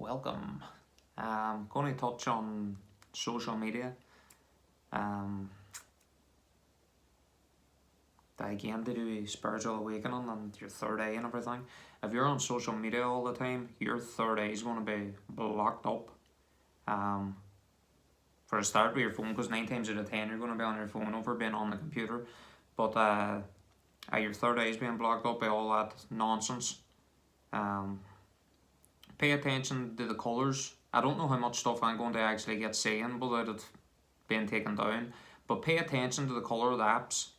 welcome. Going to touch on social media. Um, again to do spiritual awakening and your third eye and everything. If you're on social media all the time, your third eye is going to be blocked up. For a start with your phone, because 9 times out of 10 you're going to be on your phone over being on the computer. But your third eye is being blocked up by all that nonsense. Pay attention to the colours. I don't know how much stuff I'm going to actually get saying without it being taken down, but pay attention to the colour of the apps.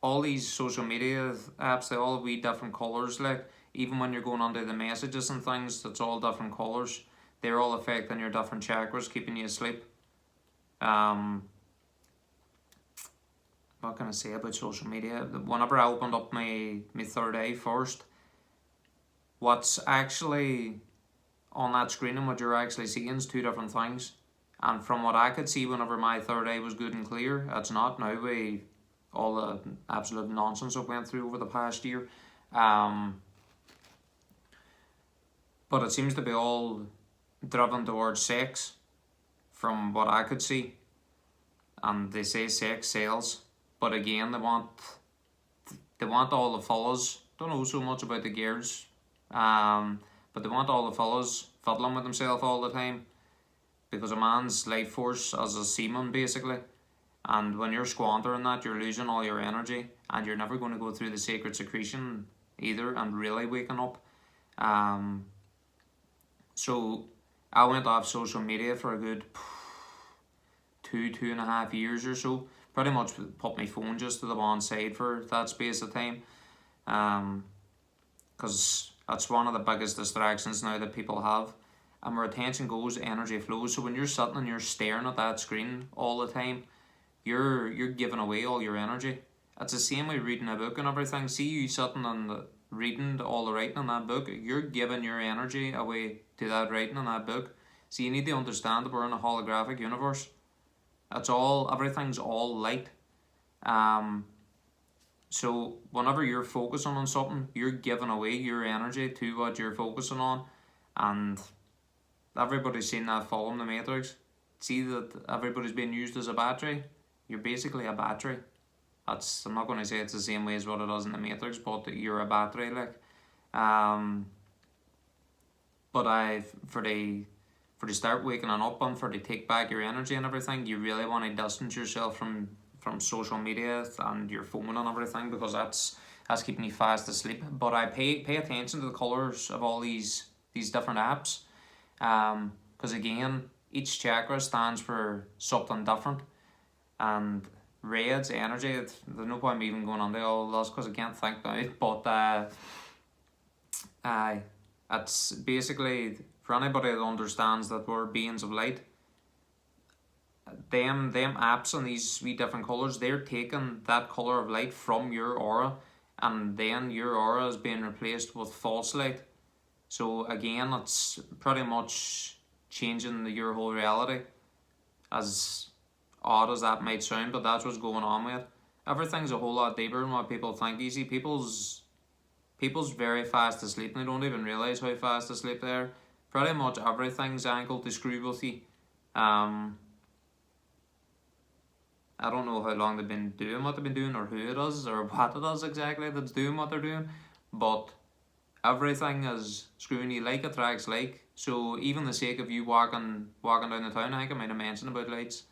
All these social media apps, they all have different colours, like even when you're going onto the messages and things, it's all different colours. They're all affecting your different chakras, keeping you asleep. What can I say about social media? Whenever I opened up my third eye first, what's actually on that screen and what you're actually seeing is two different things. And from what I could see whenever my third eye was good and clear, it's not now with all the absolute nonsense I've went through over the past year. But it seems to be all driven towards sex from what I could see. And they say sex sells, but again they want all the fellas. Don't know so much about the girls. But they want all the fellas fiddling with themselves all the time, because a man's life force as a seaman basically, and when you're squandering that, you're losing all your energy, and you're never going to go through the sacred secretion either and really waking up. So I went off social media for a good 2.5 years or so. Pretty much put my phone just to the one side for that space of time, because that's one of the biggest distractions now that people have. And where attention goes, energy flows. So when you're sitting and you're staring at that screen all the time, you're giving away all your energy. It's the same way reading a book and everything. See you sitting and reading all the writing in that book, you're giving your energy away to that writing in that book. So you need to understand that we're in a holographic universe. Everything's all light. So whenever you're focusing on something, you're giving away your energy to what you're focusing on. And everybody's seen that film, The Matrix. See that everybody's being used as a battery. You're basically a battery. I'm not going to say it's the same way as what it is in The Matrix, but you're a battery, like. But for the start waking up and for the take back your energy and everything, you really want to distance yourself from social media and your phone and everything, because that's keeping you fast asleep. But I pay attention to the colours of all these different apps, because again, each chakra stands for something different. And red's energy. There's no point me even going on to all this because I can't think now. But it's basically for anybody that understands that we're beings of light. Them apps and these wee different colours, they're taking that colour of light from your aura, and then your aura is being replaced with false light. So again, it's pretty much changing your whole reality. As odd as that might sound, but that's what's going on with it. Everything's a whole lot deeper than what people think. You see, people's very fast asleep and they don't even realise how fast asleep they are. Pretty much everything's angled to screw with you. I don't know how long they've been doing what they've been doing, or who it is, or what it is exactly that's doing what they're doing, but everything is screwing you like attracts like. So even the sake of you walking down the town, I think I might have mentioned about lights,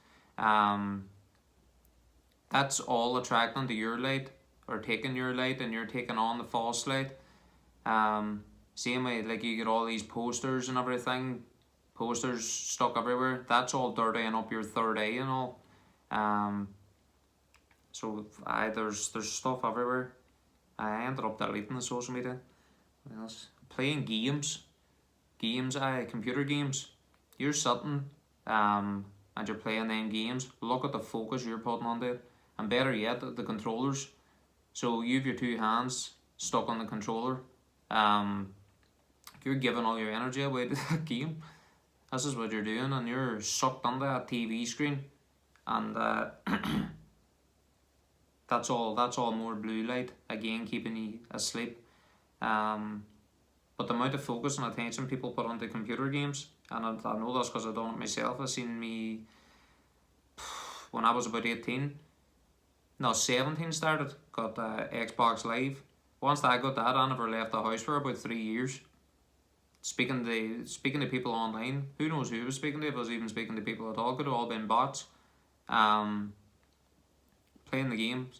that's all attracting to your light, or taking your light, and you're taking on the false light. Same way, like you get all these posters and everything, posters stuck everywhere, that's all dirtying up your third eye and all. So there's stuff everywhere. I ended up deleting the social media. What else? Playing games, computer games. You're sitting and you're playing them games. Look at the focus you're putting onto it, and better yet, the controllers. So you have your two hands stuck on the controller. You're giving all your energy away to that game. This is what you're doing, and you're sucked under that TV screen, and that's all more blue light, again keeping you asleep. But But the amount of focus and attention people put onto computer games, and I know that's because I've done it myself. I've seen me when I was about 18, no 17 started, got Xbox Live. Once I got that, I never left the house for about 3 years. Speaking to people online, who knows who I was speaking to, if I was even speaking to people at all, could have all been bots. Playing the games,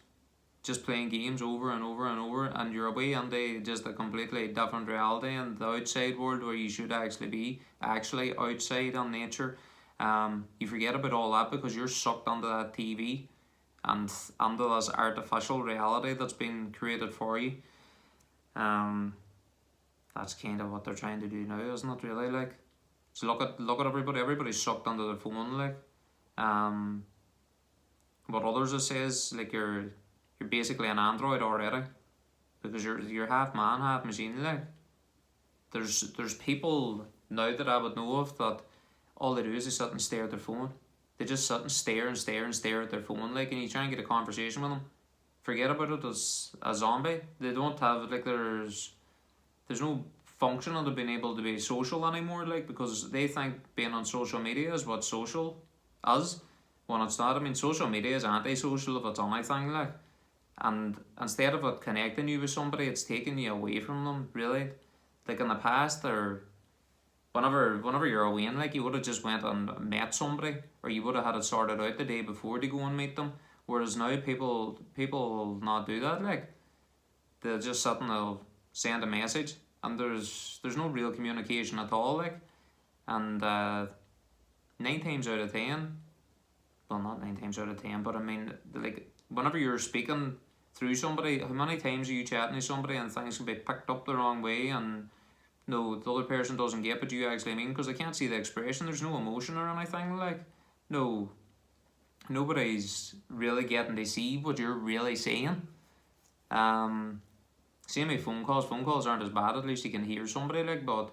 just playing games over and over and over, and you're away into just a completely different reality and the outside world where you should actually be, actually outside on nature. You forget about all that because you're sucked onto that TV and under this artificial reality that's been created for you. That's kind of what they're trying to do now, isn't it? Really, like, so look at everybody. Everybody's sucked onto their phone, like. What others will say is like you're basically an android already, because you're half man, half machine. Like, there's people now that I would know of that all they do is they sit and stare at their phone. They just sit and stare and stare and stare at their phone, like, and you try and get a conversation with them. Forget about it as a zombie. They don't have, like, there's no function of being able to be social anymore, like, because they think being on social media is what social is, when it's not. I mean, social media is antisocial if it's anything, like, and instead of it connecting you with somebody, it's taking you away from them, really. Like, in the past, or whenever you're away, like, you would have just went and met somebody, or you would have had it sorted out the day before to go and meet them. Whereas now people will not do that. Like, they'll just sit and they'll send a message, and there's no real communication at all. Like, and 9 times out of 10, well, not 9 times out of 10, but I mean, like, whenever you're speaking through somebody, how many times are you chatting to somebody and things can be picked up the wrong way, and no, the other person doesn't get what you actually mean because they can't see the expression. There's no emotion or anything. Like, no, nobody's really getting to see what you're really saying. Same with phone calls. Phone calls aren't as bad. At least you can hear somebody. Like, but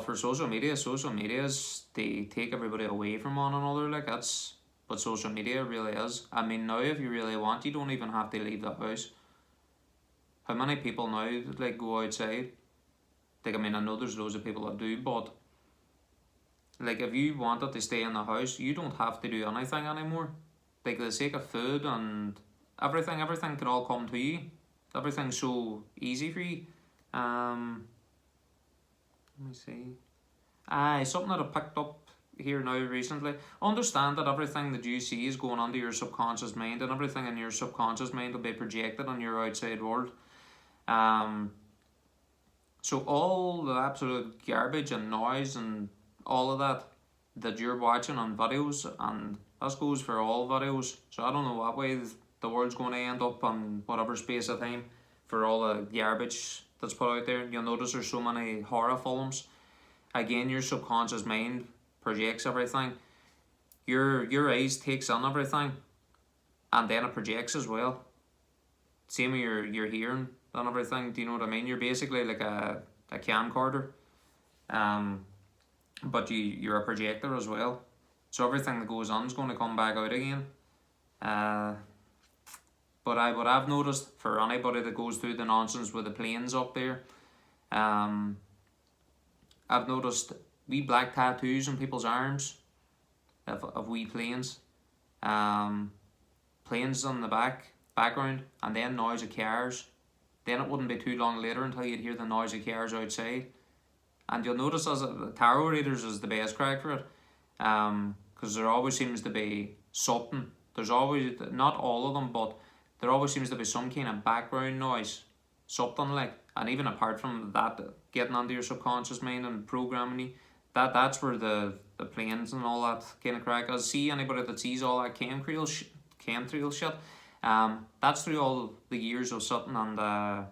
for social media's they take everybody away from one another. Like, that's what social media really is. I mean, now if you really want, you don't even have to leave the house. How many people now, like, go outside? Like, I mean, I know there's loads of people that do, but like, if you wanted to stay in the house, you don't have to do anything anymore. Like, for the sake of food and everything can all come to you. Everything's so easy for you. Let me see. Something that I picked up here now recently. Understand that everything that you see is going onto your subconscious mind, and everything in your subconscious mind will be projected on your outside world. So all the absolute garbage and noise and all of that you're watching on videos, and this goes for all videos. So I don't know what way the world's going to end up on whatever space of time for all the garbage that's put out there. You'll notice there's so many horror films. Again, your subconscious mind projects everything. Your eyes takes in everything, and then it projects as well. Same with your hearing and everything. Do you know what I mean? You're basically like a camcorder, but you're a projector as well. So everything that goes on is going to come back out again. But what I've noticed for anybody that goes through the nonsense with the planes up there, I've noticed wee black tattoos on people's arms of wee planes. Planes on the background, and then noise of cars. Then it wouldn't be too long later until you'd hear the noise of cars outside. And you'll notice as tarot readers is the best crack for it. Because there always seems to be something. There's always, not all of them, but there always seems to be some kind of background noise. Something like, and even apart from that, getting onto your subconscious mind and programming you, that's where the planes and all that kind of crack is. See, anybody that sees all that chemtrail shit, that's through all the years of sitting and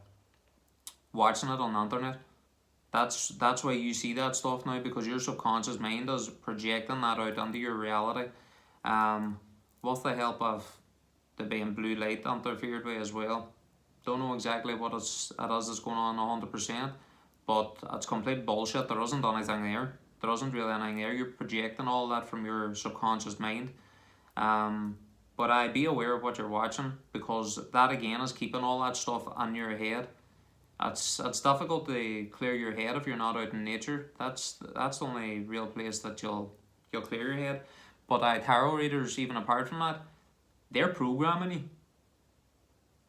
watching it on the internet. That's why you see that stuff now, because your subconscious mind is projecting that out into your reality. With the help of the being blue light interfered with as well. Don't know exactly what it is that's going on 100%, but it's complete bullshit. There isn't anything there. There isn't really anything there. You're projecting all that from your subconscious mind. But be aware of what you're watching, because that again is keeping all that stuff in your head. It's difficult to clear your head if you're not out in nature. That's the only real place that you'll clear your head. But tarot readers, even apart from that, they're programming you.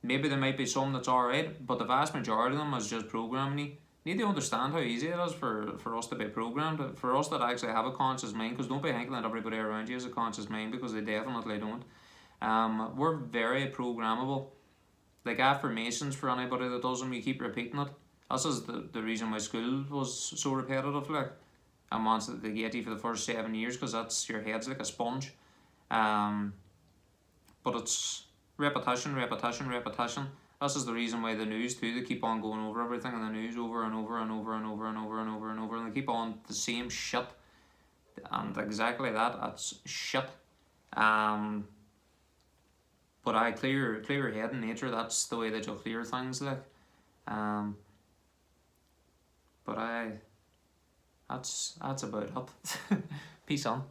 Maybe there might be some that's alright, but the vast majority of them is just programming you. You need to understand how easy it is for us to be programmed, for us that actually have a conscious mind, because don't be thinking that everybody around you has a conscious mind, because they definitely don't. We're very programmable. Like affirmations, for anybody that does them, you keep repeating it. This is the reason why school was so repetitive, like. And once they get you for the first 7 years, because that's your head's like a sponge. But it's repetition, repetition, repetition. This is the reason why the news too, they keep on going over everything in the news over and over and over and over and over and over and over, and they keep on the same shit. And exactly that, it's shit. But I clear your head in nature, that's the way that you'll clear things, like. But that's about it. Peace on.